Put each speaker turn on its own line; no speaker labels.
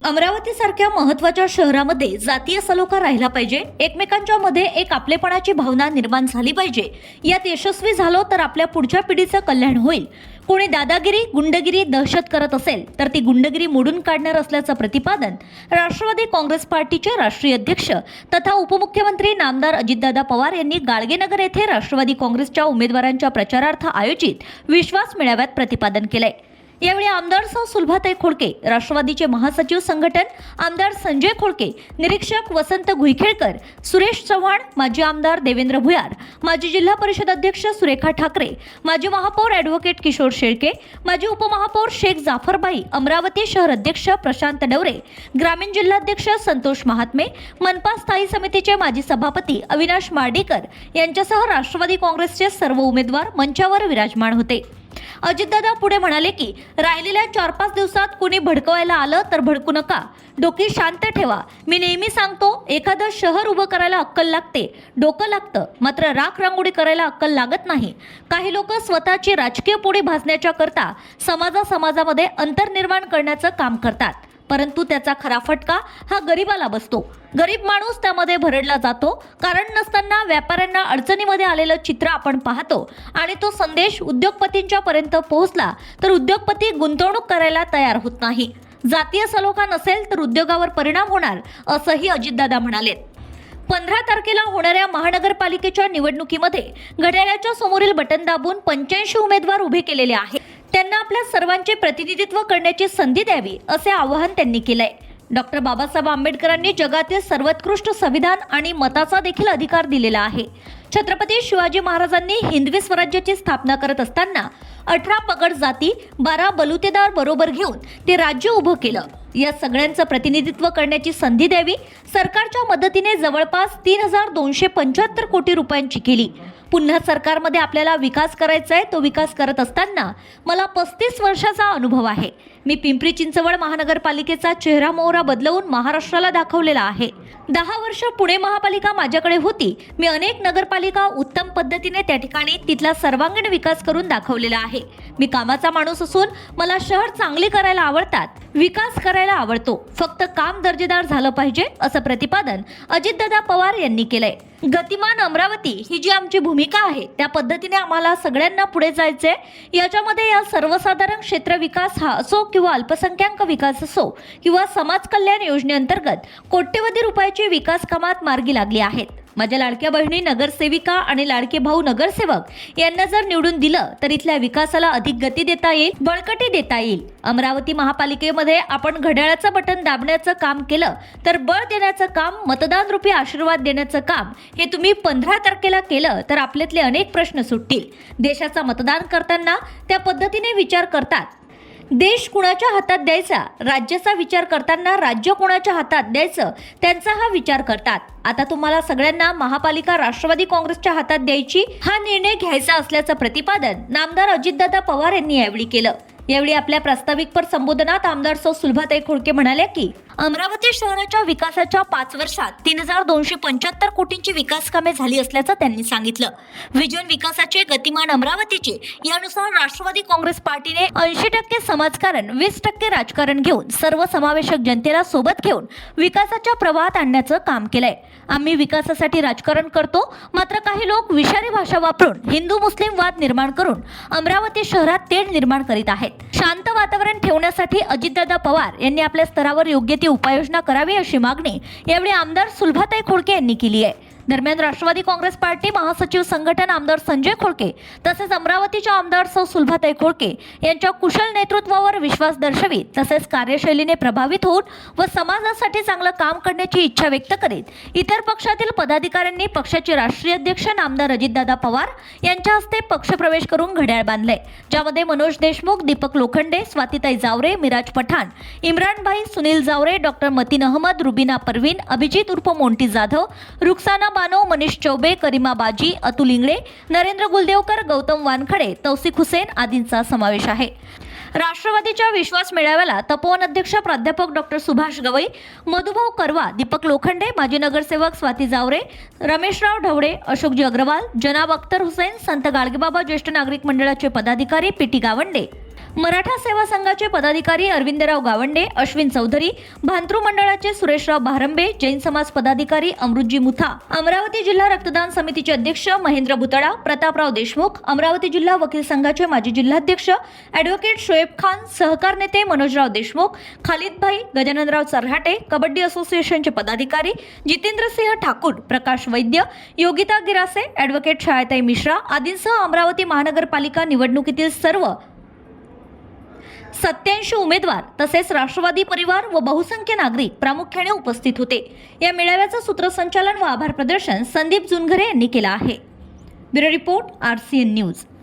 अमरावतीसारख्या महत्त्वाच्या शहरामध्ये जातीय सलोखा राहिला पाहिजे, एकमेकांच्या मध्ये एक आपलेपणाची भावना निर्माण झाली पाहिजे। यात यशस्वी झालो तर आपल्या पुढच्या पिढीचं कल्याण होईल। कोणी दादागिरी, गुंडगिरी, दहशत करत असेल तर ती गुंडगिरी मोडून काढणार असल्याचं प्रतिपादन राष्ट्रवादी काँग्रेस पार्टीचे राष्ट्रीय अध्यक्ष तथा उपमुख्यमंत्री नामदार अजितदादा पवार यांनी गाडगेनगर येथे राष्ट्रवादी काँग्रेसच्या उमेदवारांच्या प्रचारार्थ आयोजित विश्वास मेळाव्यात प्रतिपादन केलंय। यावेळी आमदार सौ सुलभाताई खोडके, राष्ट्रवादीचे महासचिव संघटन आमदार संजय खोडके, निरीक्षक वसंत घुईखेळकर, सुरेश चव्हाण, माजी आमदार देवेंद्र भुयार, माजी जिल्हा परिषद अध्यक्ष सुरेखा ठाकरे, माजी महापौर ॲडव्होकेट किशोर शेळके, माजी उपमहापौर शेख जाफरबाई, अमरावती शहर अध्यक्ष प्रशांत डवरे, ग्रामीण जिल्हाध्यक्ष संतोष महात्मे, मनपा स्थायी समितीचे माजी सभापती अविनाश मार्डीकर यांच्यासह राष्ट्रवादी काँग्रेसचे सर्व उमेदवार मंचावर विराजमान होते। अजितदादा पुढे म्हणाले की राहिलेल्या 4-5 दिवसात कोणी भडकवायला आलं तर भडकू नका, डोकी शांत ठेवा। मी नेहमी सांगतो, एखादं शहर उभं करायला अक्कल लागते, डोकं लागतं, मात्र राख रांगोळी करायला अक्कल लागत नाही। काही लोक स्वतःची राजकीय पोळी भाजण्याच्या करता समाजामध्ये अंतर निर्माण करण्याचं काम करतात, परंतु त्याचा खरा फटका हा गरिबाला बसतो। गरीब माणूस त्यामध्ये भरडला जातो। कारण नसताना व्यापाऱ्यांना अडचणीमध्ये आलेलं चित्र आपण पाहतो आणि तो संदेश उद्योगपतींच्या पर्यंत पोहोचला तर उद्योगपती गुंतवणूक करायला तयार होत नाही। जातीय सलोखा नसेल तर उद्योगावर परिणाम होणार, असंही अजितदादा म्हणाले। 15 तारखेला होणाऱ्या महानगरपालिकेच्या निवडणुकीमध्ये घड्याळाच्या समोरील बटन दाबून 85 उमेदवार उभे केलेले आहेत। त्यांना आपल्या सर्वांचे प्रतिनिधित्व करण्याची संधी द्यावी, असे आवाहन त्यांनी केलंय। डॉक्टर बाबासाहेब आंबेडकरांनी जगातील सर्वोत्कृष्ट संविधान आणि मताचा देखील अधिकार दिलेला आहे। छत्रपती शिवाजी महाराजांनी हिंदवी स्वराज्याची स्थापना करत असताना 18 पगड जाती, 12 बलुतेदार बरोबर घेऊन ते राज्य उभं केलं। या सगळ्यांचं प्रतिनिधित्व करण्याची संधी द्यावी। सरकारच्या मदतीने जवळपास 3275 कोटी रुपयांची केली। पुन्हा सरकारमध्ये आपल्याला विकास करायचा आहे, तो विकास करत असताना मला 35 वर्षाचा अनुभव आहे। मी पिंपरी चिंचवड महानगरपालिकेचा चेहरा मोहरा बदलवून महाराष्ट्राला दाखवलेला आहे। 10 वर्ष पुणे महापालिका माझ्याकडे होती। मी अनेक नगरपालिका उत्तम पद्धतीने त्या ठिकाणी तिथला सर्वांगीण विकास करून दाखवलेला आहे। मी कामाचा माणूस असून मला शहर चांगली करायला आवडतात, विकास करायला आवडतो, फक्त काम दर्जेदार झालं पाहिजे, असं प्रतिपादन अजितदादा पवार यांनी केलंय। गतिमान अमरावती ही जी आमची भूमिका आहे त्या पद्धतीने आम्हाला सगळ्यांना पुढे जायचंय। याच्यामध्ये या सर्वसाधारण क्षेत्र विकास हा असो किंवा अल्पसंख्याक विकास असो किंवा समाज कल्याण योजनेअंतर्गत कोट्यवधी रुपयाची विकास कामात मार्गी लागली आहेत। माझ्या लाडक्या बहिणी नगरसेविका आणि लाडके भाऊ नगरसेवक यांना जर निवडून दिलं तर इथल्या विकासाला अधिक गती देता येईल, बळकटी देता येईल। अमरावती महापालिकेमध्ये आपण घड्याळाचं बटन दाबण्याचं काम केलं तर बळ देण्याचं काम, मतदान रूपी आशीर्वाद देण्याचं काम हे तुम्ही 15 तारखेला केलं तर आपल्यातले अनेक प्रश्न सुटतील। देशाचा मतदान करताना त्या पद्धतीने विचार करतात। देश कुणाच्या हातात द्यायचा, राज्याचा विचार करताना राज्य कोणाच्या हातात द्यायचं, त्यांचा हा विचार करतात। आता तुम्हाला सगळ्यांना महापालिका राष्ट्रवादी काँग्रेसच्या हातात द्यायची हा निर्णय घ्यायचा असल्याचं प्रतिपादन नामदार अजितदादा पवार यांनी यावेळी केलं। यावेळी आपल्या प्रास्ताविकपर संबोधनात आमदार सौ सुलभाताई खोडके म्हणाल्या की अमरावती शहराच्या विकासाच्या 5 वर्षात 3275 कोटींची विकास कामे झाली असल्याचं त्यांनी सांगितलं। विजन विकासाचे गतिमान अमरावतीचे यानुसार राष्ट्रवादी काँग्रेस पार्टीने 80% समाजकारण, 20% राजकारण घेऊन सर्वसमावेशक जनतेला सोबत घेऊन विकासाच्या प्रवाहात आणण्याचं काम केलंय। आम्ही विकासासाठी राजकारण करतो, मात्र काही लोक विषारी भाषा वापरून हिंदू मुस्लिम वाद निर्माण करून अमरावती शहरात तेढ निर्माण करीत आहेत। शांत वातावरण ठेवण्यासाठी अजितदादा पवार यांनी आपल्या स्तरावर योग्य ती उपाययोजना करावी, अशी मागणी यावेळी आमदार सुलभाताई खोडके यांनी केली आहे। दरम्यान राष्ट्रवादी काँग्रेस पार्टी महासचिव संघटन आमदार संजय खोडके तसेच अमरावतीच्या आमदार सौ सुलभाताई खोडके यांच्या कुशल नेतृत्वावर विश्वास दर्शवित तसेच कार्यशैलीने प्रभावित होऊन व समाजासाठी चांगलं काम करण्याची इच्छा व्यक्त करीत इतर पक्षातील पदाधिकाऱ्यांनी पक्षाचे राष्ट्रीय अध्यक्ष नामदार अजितदादा पवार यांच्या हस्ते पक्षप्रवेश करून घड्याळ बांधले, ज्यामध्ये मनोज देशमुख, दीपक लोखंडे, स्वातीताई जावरे, मिराज पठाण, इम्रान भाई, सुनील जावरे, डॉक्टर मतीन अहमद, रुबीना परवीन, अभिजित उर्फ मोंटी जाधव, रुक्साना बानो, मनीष चौबे, करीमा बाजी, अतुल इंगळे, नरेंद्र गुलदेवकर, गौतम वानखडे, तौसिफ हुसेन आदींचा समावेश आहे। राष्ट्रवादीच्या विश्वास मेळाव्याला तपोवन अध्यक्ष प्राध्यापक डॉक्टर सुभाष गवई, मधुभाऊ करवा, दीपक लोखंडे, माजी नगरसेवक स्वाती जावरे, रमेशराव ढवळे, अशोकजी अग्रवाल, जनाब अख्तर हुसेन, संत गाडगेबाबा ज्येष्ठ नागरिक मंडळाचे पदाधिकारी पीटी गावंडे, मराठा सेवा संघाचे पदाधिकारी अरविंदराव गावंडे, अश्विन चौधरी, भांतरू मंडळाचे सुरेशराव भारंबे, जैन समाज पदाधिकारी अमृतजी मुथा, अमरावती जिल्हा रक्तदान समितीचे अध्यक्ष महेंद्र भुतडा, प्रतापराव देशमुख, अमरावती जिल्हा वकील संघाचे माजी जिल्हाध्यक्ष ॲडव्होकेट शोएब खान, सहकार नेते मनोजराव देशमुख, खालिदभाई, गजाननराव चरहाटे, कबड्डी असोसिएशनचे पदाधिकारी जितेंद्रसिंह ठाकूर, प्रकाश वैद्य, योगिता गिरासे, ॲडव्होकेट छायाताई मिश्रा आदींसह अमरावती महानगरपालिका निवडणुकीतील सर्व 87 उमेदवार तसेच राष्ट्रवादी परिवार व बहुसंख्य नागरिक प्रामुख्याने उपस्थित होते। या मेळाव्याचं सूत्रसंचालन व आभार प्रदर्शन संदीप जुनघरे यांनी केलं आहे। Bureau report RCN news.